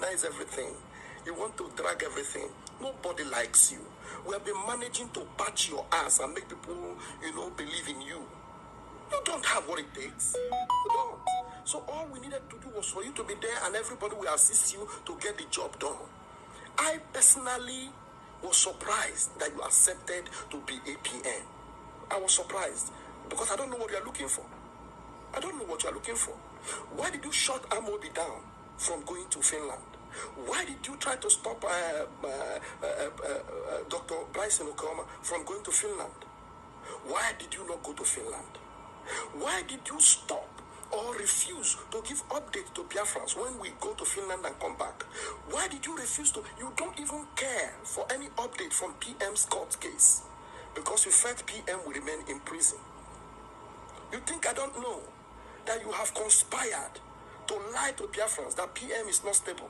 weaponize everything. You want to drag everything. Nobody likes you. We have been managing to patch your ass and make people, believe in you. You don't have what it takes. You don't. So all we needed to do was for you to be there and everybody will assist you to get the job done. I personally was surprised that you accepted to be APM. I was surprised because I don't know what you are looking for. I don't know what you are looking for. Why did you shut Amobi down from going to Finland? Why did you try to stop Dr. Bryson Okoma from going to Finland? Why did you not go to Finland? Why did you stop or refuse to give updates to Biafrans when we go to Finland and come back? Why did you refuse to? You don't even care for any update from PM's court case because you felt PM will remain in prison. You think I don't know that you have conspired to lie to Biafrans that PM is not stable?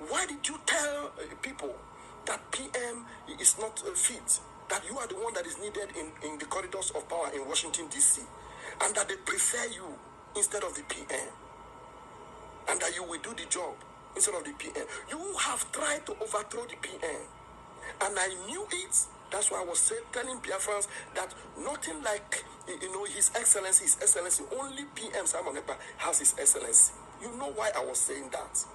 Why did you tell people that PM is not fit? That you are the one that is needed in the corridors of power in Washington, D.C. and that they prefer you instead of the PM and that you will do the job instead of the PM. You have tried to overthrow the PM and I knew it. That's why I was telling Biafrans that nothing like, His Excellency, only PM Simon Ekpa has His Excellency. You know why I was saying that.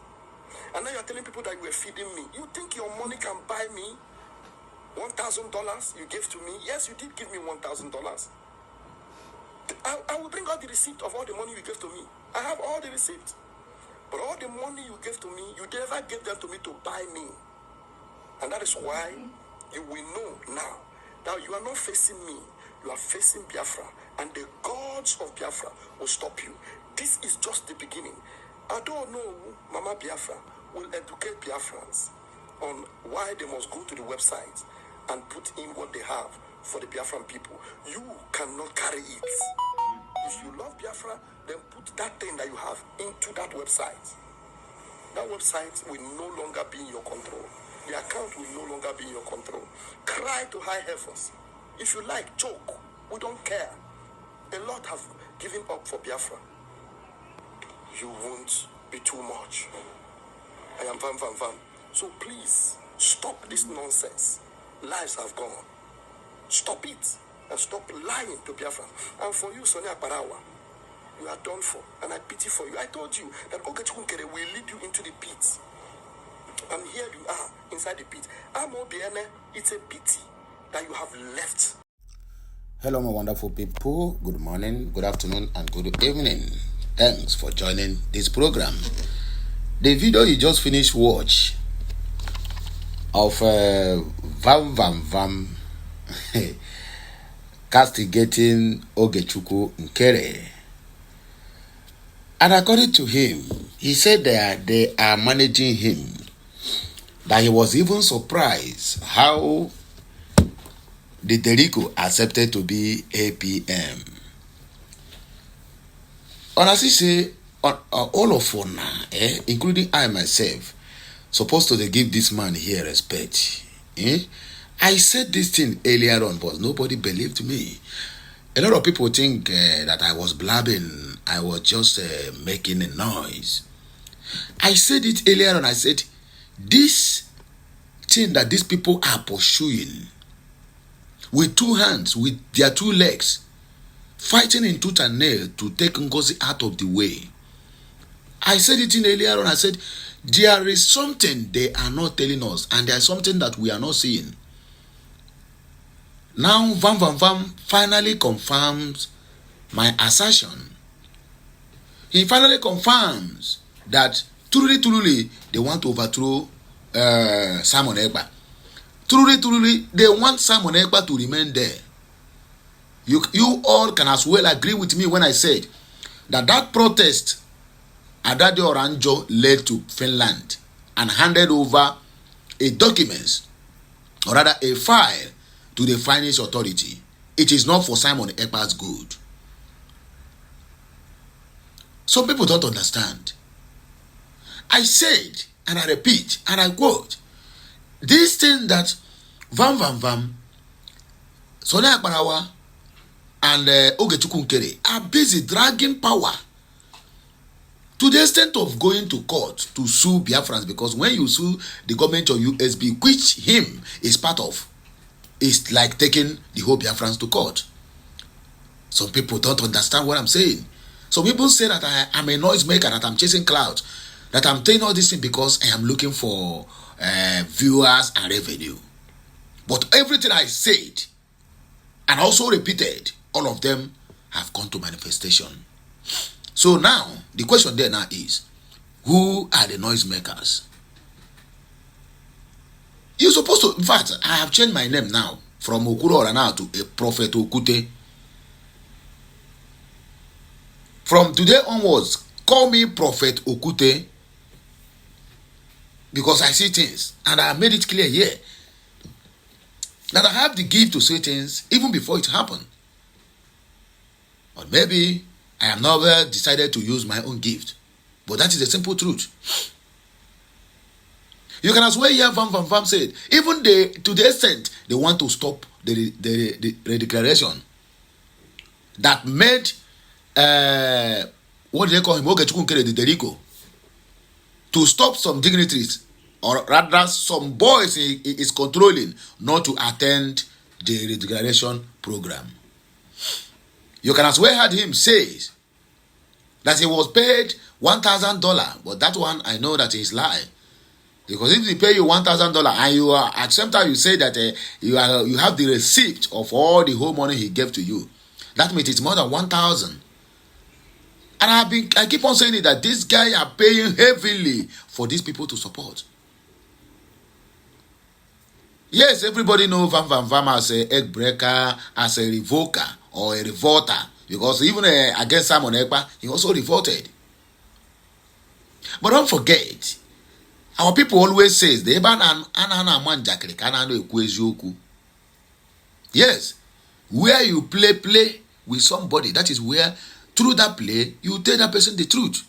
And now you're telling people that you were feeding me. You think your money can buy me $1,000 you gave to me? Yes, you did give me $1,000. I will bring out the receipt of all the money you gave to me. I have all the receipts. But all the money you gave to me, you never gave them to me to buy me. And that is why you will know now that you are not facing me. You are facing Biafra. And the gods of Biafra will stop you. This is just the beginning. I don't know, Mama Biafra will educate Biafrans on why they must go to the website and put in what they have for the Biafran people. You cannot carry it. If you love Biafra, then put that thing that you have into that website. That website will no longer be in your control. The account will no longer be in your control. Cry to high heavens. If you like, choke. We don't care. A lot have given up for Biafra. You won't be too much. I am Vam. So please, stop this nonsense. Lives have gone. Stop it. And stop lying to Biafra. And for you, Sonia Barawa, you are done for. And I pity for you. I told you that Ogechikunkere will lead you into the pit. And here you are, inside the pit. Amobiene, it's a pity that you have left. Hello, my wonderful people. Good morning, good afternoon, and good evening. Thanks for joining this program. The video you just finished watch of Vam castigating Ogechukwu Nkere. And according to him, he said that they are managing him. That he was even surprised how the Derrico accepted to be APM. Honestly say, all of us, including I myself, supposed to give this man here respect. I said this thing earlier on, but nobody believed me. A lot of people think that I was blabbing. I was just making a noise. I said it earlier on. I said, this thing that these people are pursuing with two hands, with their two legs, fighting in tooth and nail to take Ngozi out of the way. I said it in earlier on. I said, there is something they are not telling us, and there is something that we are not seeing. Now, Vam finally confirms my assertion. He finally confirms that truly, they want to overthrow Simon Ekpa. Truly, they want Simon Ekpa to remain there. You all can as well agree with me when I said that protest Adade Oranjo led to Finland and handed over a document, or rather a file, to the finance authority. It is not for Simon Ekpa's good. Some people don't understand. I said, and I repeat, and I quote, this thing that Vam, Sonia Barawa, and Ogechukwu Nkere are busy dragging power To the extent of going to court to sue Biafrans, because when you sue the government of USB, which him is part of, it's like taking the whole Biafrans to court. Some people don't understand what I'm saying. Some people say that I'm a noisemaker, that I'm chasing clouds, that I'm doing all this thing because I am looking for viewers and revenue. But everything I said and also repeated, all of them have gone to manifestation. So now, the question there now is, who are the noisemakers? You're supposed to, in fact, I have changed my name now from Okurora now to a Prophet Okute. From today onwards, call me Prophet Okute, because I see things and I made it clear here that I have the gift to say things even before it happened. Or maybe I have never decided to use my own gift. But that is the simple truth. You can as well hear Vam said, even to the extent they want to stop the declaration that made, what do they call him? Derico, to stop some dignitaries, or rather some boys he is controlling, not to attend the declaration program. You can as well heard him say that he was paid $1,000, but that one I know that is lie. Because if they pay you $1,000 and you are at some time you say that you have the receipt of all the whole money he gave to you, that means it's more than 1,000. And I keep on saying it, that this guy are paying heavily for these people to support. Yes, everybody knows Vam as a egg breaker, as a revoker or a revolter, because even against Simon Ekpa, he also revolted. But don't forget, our people always says yes, where you play with somebody, that is where through that play you tell that person the truth.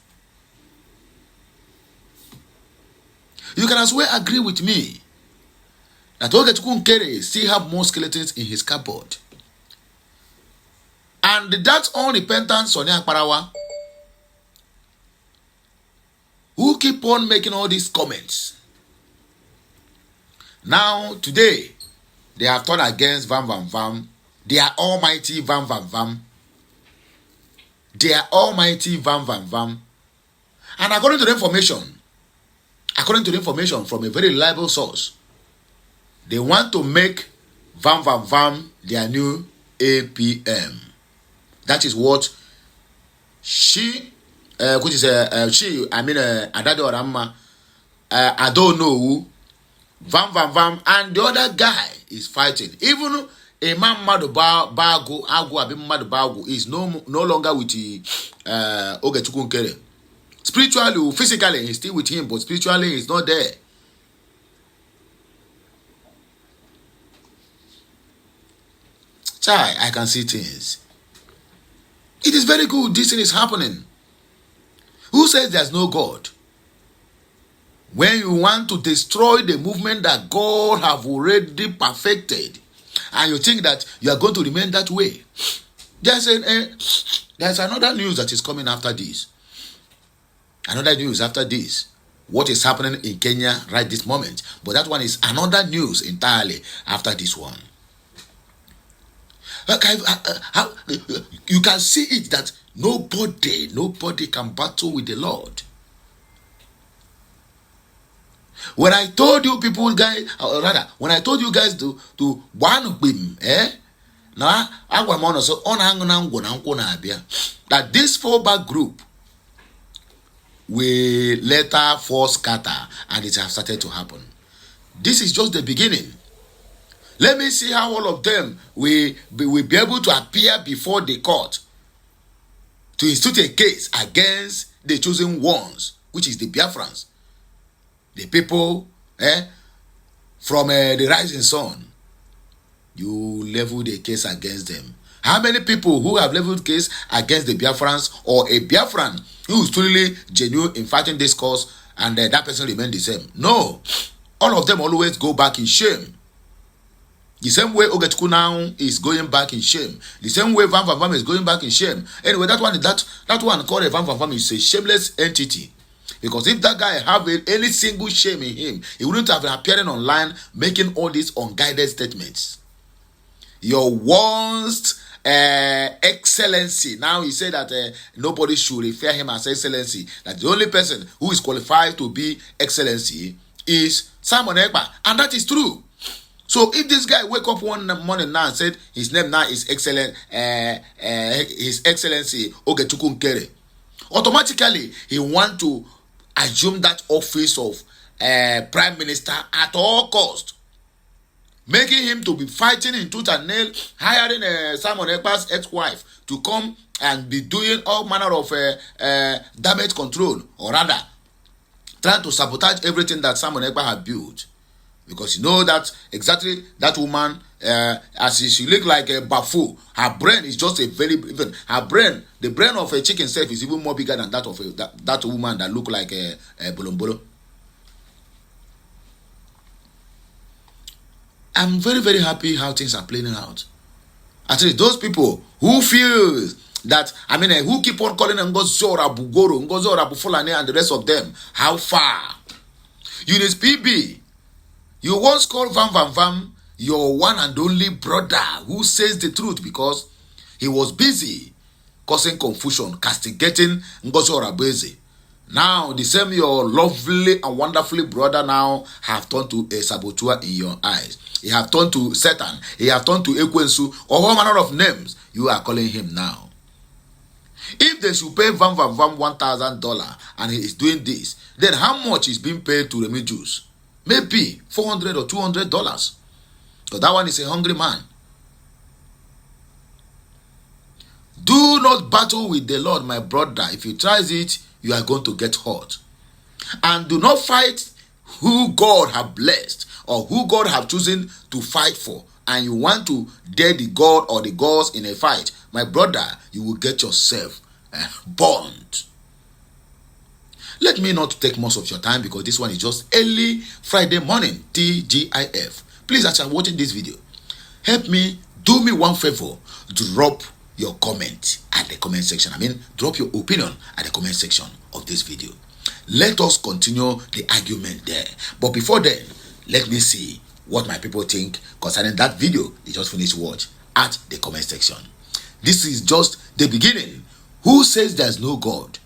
You can as well agree with me that Ogechukwu Nkere still have more skeletons in his cupboard. And that unrepentant Sonia Akparawa, who keep on making all these comments. Now, today, they have turned against Vam. They are almighty Vam. They are almighty Vam. And according to the information from a very reliable source, they want to make Vam their new APM. That is what Adado Ramma, I don't know who, Vam, and the other guy is fighting. Even a man Madu Bago, Madu Bago is no longer with Ogechukwu Nkere. Spiritually, physically, he's still with him, but spiritually, he's not there. Chai, I can see things. It is very good this thing is happening. Who says there's no God? When you want to destroy the movement that God have already perfected, and you think that you are going to remain that way, there's another news that is coming after this. Another news after this. What is happening in Kenya right this moment. But that one is another news entirely after this one. You can see it that nobody can battle with the Lord. When I told you people guys, or rather, when I told you guys to one him, that this fallback group will later force scatter, and it has started to happen. This is just the beginning. Let me see how all of them will be able to appear before the court to institute a case against the chosen ones, which is the Biafrans, the people from the rising sun. You level the case against them. How many people who have leveled case against the Biafrans, or a Biafran who is truly genuine in fighting this cause, and that person remain the same? No. All of them always go back in shame. The same way Ogechukwu now is going back in shame. The same way Van Van Vam is going back in shame. Anyway, that one called a Van Van Vam is a shameless entity. Because if that guy have any single shame in him, he wouldn't have been appearing online making all these unguided statements. Your worst excellency. Now he said that nobody should refer him as excellency. That the only person who is qualified to be excellency is Simon Ekpa. And that is true. So if this guy wake up one morning now and said his name now is excellent, his excellency Ogechukwu Nkere, automatically he want to assume that office of prime minister at all cost, making him to be fighting in tooth and nail, hiring Simon Ekpa's ex-wife to come and be doing all manner of damage control, or rather trying to sabotage everything that Simon Ekpa had built. Because you know that exactly that woman, as she look like a bafu, her brain is just a very, even her brain, the brain of a chicken self is even more bigger than that of that woman that look like a bolombolo. I'm very, very happy how things are playing out. Actually, those people who feel that, who keep on calling them Ngozi Orabu Goro, Ngozi Orabu Fulani and the rest of them, how far? Eunice PB, you once called Van Van Vam your one and only brother who says the truth because he was busy causing confusion, castigating Ngozi Orabueze. Now, the same your lovely and wonderfully brother now have turned to a saboteur in your eyes. He have turned to Satan. He have turned to Ekwensu, or all manner of names you are calling him now. If they should pay Van Van Vam $1,000 and he is doing this, then how much is being paid to Remedios? Maybe $400 or $200. Because that one is a hungry man. Do not battle with the Lord, my brother. If you try it, you are going to get hurt. And do not fight who God have blessed or who God have chosen to fight for. And you want to dare the God or the gods in a fight. My brother, you will get yourself burned. Let me not take most of your time because this one is just early Friday morning, TGIF. Please, as you are watching this video, help me, do me one favor, drop your comment at the comment section. Drop your opinion at the comment section of this video. Let us continue the argument there. But before then, let me see what my people think concerning that video you just finished watch at the comment section. This is just the beginning. Who says there's no God?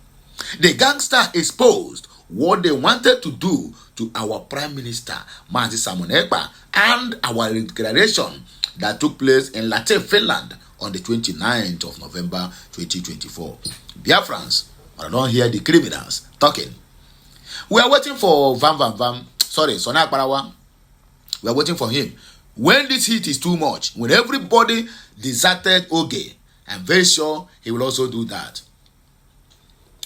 The gangster exposed what they wanted to do to our Prime Minister, Mazi Simon Ekpa, and our declaration that took place in Latte, Finland on the 29th of November 2024. Biafrans, I don't hear the criminals talking. We are waiting for Sona Akparawa. We are waiting for him. When this heat is too much, when everybody deserted Oge, I'm very sure he will also do that.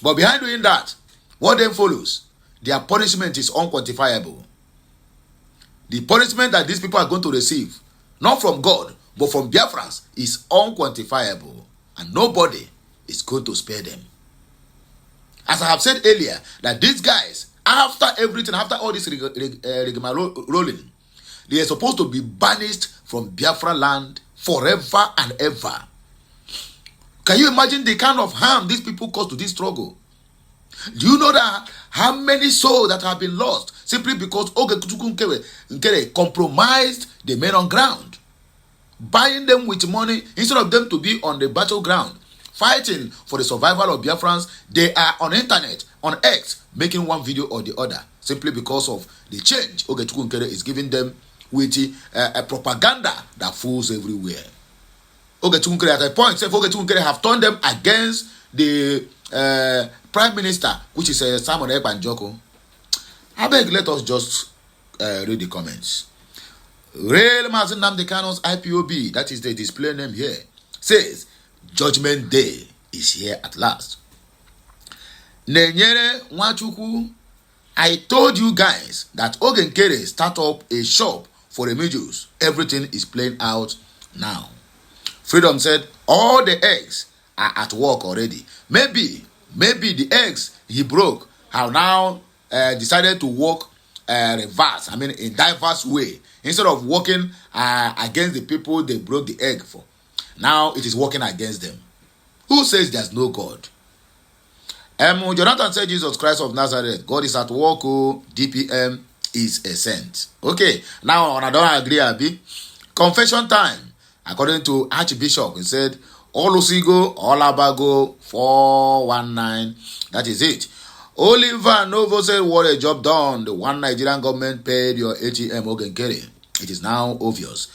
But behind doing that, what then follows? Their punishment is unquantifiable. The punishment that these people are going to receive, not from God, but from Biafrans, is unquantifiable. And nobody is going to spare them. As I have said earlier, that these guys, after everything, after all this rolling, they are supposed to be banished from Biafra land forever and ever. Can you imagine the kind of harm these people caused to this struggle? Do you know that how many souls that have been lost simply because Ogechukwu Nkere compromised the men on ground, buying them with money instead of them to be on the battleground, fighting for the survival of Biafrans? They are on internet, on X, making one video or the other simply because of the change Ogechukwu Nkere is giving them with a propaganda that fools everywhere. Ogechukwu Nkere at a point, Ogechukwu Nkere have turned them against the Prime Minister, which is Simon Ekpa and Joko. I beg, let us just read the comments. Real Mazin Namdekano's IPOB, that is the display name here, says, Judgment Day is here at last. Nenyere Nwachukwu, I told you guys that Oge Nkere start up a shop for Remedios. Everything is playing out now. Freedom said, all the eggs are at work already. Maybe the eggs he broke have now decided to work reverse. I mean, in diverse way. Instead of working against the people they broke the egg for, now it is working against them. Who says there's no God? Jonathan said Jesus Christ of Nazareth, God is at work. DPM is a saint. Okay, now I don't agree, Abi. Confession time. According to Archbishop, he said, Olusigo, Olabago, 419. That is it. Oliver Novo said, what a job done. The one Nigerian government paid your ATM Ogenkere. It is now obvious.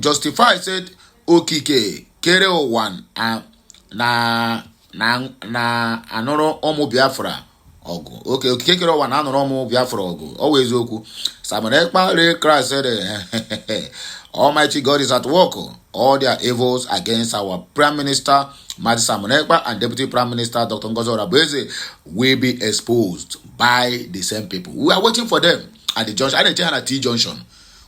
Justified said, Okike, Kere one, na anoro omu Biafra. Ogu. Okay, Okike one, anoro omu Biafra ogu. Always oku. Simon Ekpa, Christ said, Almighty God is at work. All their evils against our Prime Minister, Madi Simon Ekpa, and Deputy Prime Minister, Dr. Ngozi Orabueze, will be exposed by the same people. We are waiting for them at the junction, at the T junction.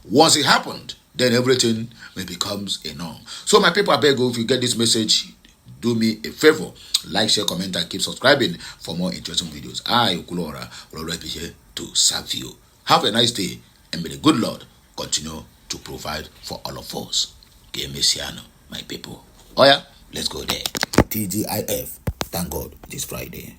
Once it happened, then everything may becomes a norm. So my people, I beg you, if you get this message, do me a favor. Like, share, comment, and keep subscribing for more interesting videos. I, Ukulora, will always be here to serve you. Have a nice day, and may the good Lord continue to provide for all of us. Que Messiano, my people. Oh yeah, let's go there. TGIF. Thank God it is Friday.